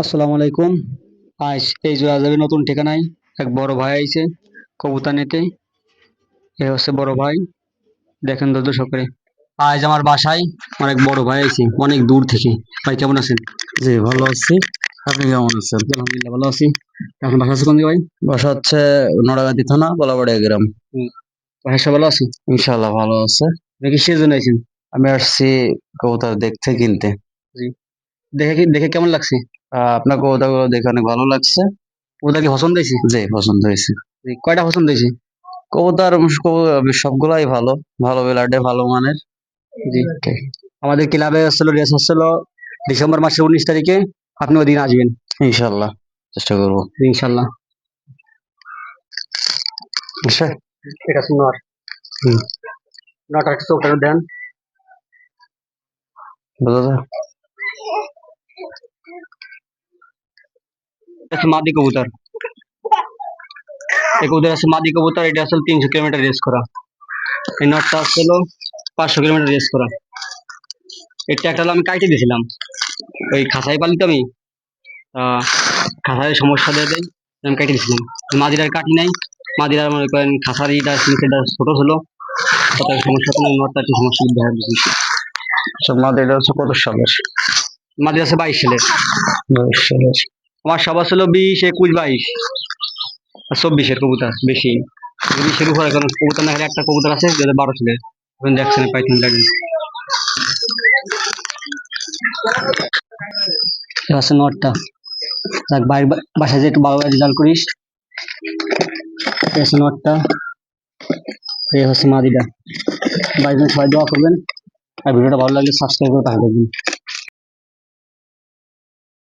আসসালামু আলাইকুম। আজ এই জোড়া যাবে নতুন ঠিকানায়। এক বড় ভাই আইছে কবুতর নিতে। এ হচ্ছে বড় ভাই। দেখেন তো দর্শক করে। আজ আমার বাসায় অনেক বড় ভাই আইছে অনেক দূর থেকে। ভাই কেমন আছেন? জি, ভালো আছি। আপনি কেমন আছেন? জি, আলহামদুলিল্লাহ ভালো আছি। এখন বাসা আছে কোন জায়গায় ভাই? বাসা হচ্ছে নোড়াগাতি থানা গলাবাড়িয়া গ্রাম। হুম, বাসায় সব ভালো আছে? ইনশাল্লাহ ভালো আছে। আপনি কিসের জন্য আইছেন? আমি আসছি কবুতর দেখতে কিনতে। জি, দেখে কেমন লাগছে? আপনার কবুতরগুলো দেখে অনেক ভালো লাগছে। কবুতর কি পছন্দ হয়েছে? জি, পছন্দ হয়েছে। জি, কয়টা পছন্দ হয়েছে? কবুতর সবগুলাই ভালো, ভালো ব্লাডে, ভালো মানের। জি, আমাদের ক্লাবে আসছিল রেস হচ্ছিল ডিসেম্বর মাসের 19 তারিখে। আপনি ওদিন আসবেন ইনশাল্লাহ চেষ্টা করবো। ইনশাল্লাহ। আচ্ছা, এটা সুন্দর। হুম, নটার চোখটা দেন। বোঝা যায়? আছে মাদি কবুতর। এই কবুতর আছে মাদি কবুতর। এটা আসলে 300 কিলোমিটার রেস করা। এই নটটা আসছিল 500 কিলোমিটার রেস করা। এটা একটা হলো আমি কাইটে দিয়েছিলাম। ওই খাসাই পালি তো আমি। খাসায় সমস্যা দিয়ে দেয়, আমি কাইটে দিয়েছিলাম। মাদিরার কাটি নাই। মাদিরার মনে করেন খাসার ইটা ছিল সেটা ছোট ছিল। তাতে সমস্যা কোনো নটটা একটু সমস্যা দেখা দিয়েছি। আচ্ছা, মাদি এটা হচ্ছে কত সালের? মাদির আছে 22 সালের। 22 সালের। আমার সবার ছিল 20, 21, 22 আর 24-এর কবুতর বেশি। 20-এর উপরে কারণ কবুতর না হলে একটা কবুতর আছে 2012 সালের। আপনি দেখছেন পাইথন গাড়ি আছে নটটা। দেখ বাইরে বাসায় যে একটু ভালো রেজাল্ট করিস। এই আছে নটটা। এই হচ্ছে মাদিটা। বাইরে সবাই দোয়া করবেন। আর ভিডিওটা ভালো লাগলে সাবস্ক্রাইব করে পাঠিয়ে দেবেন।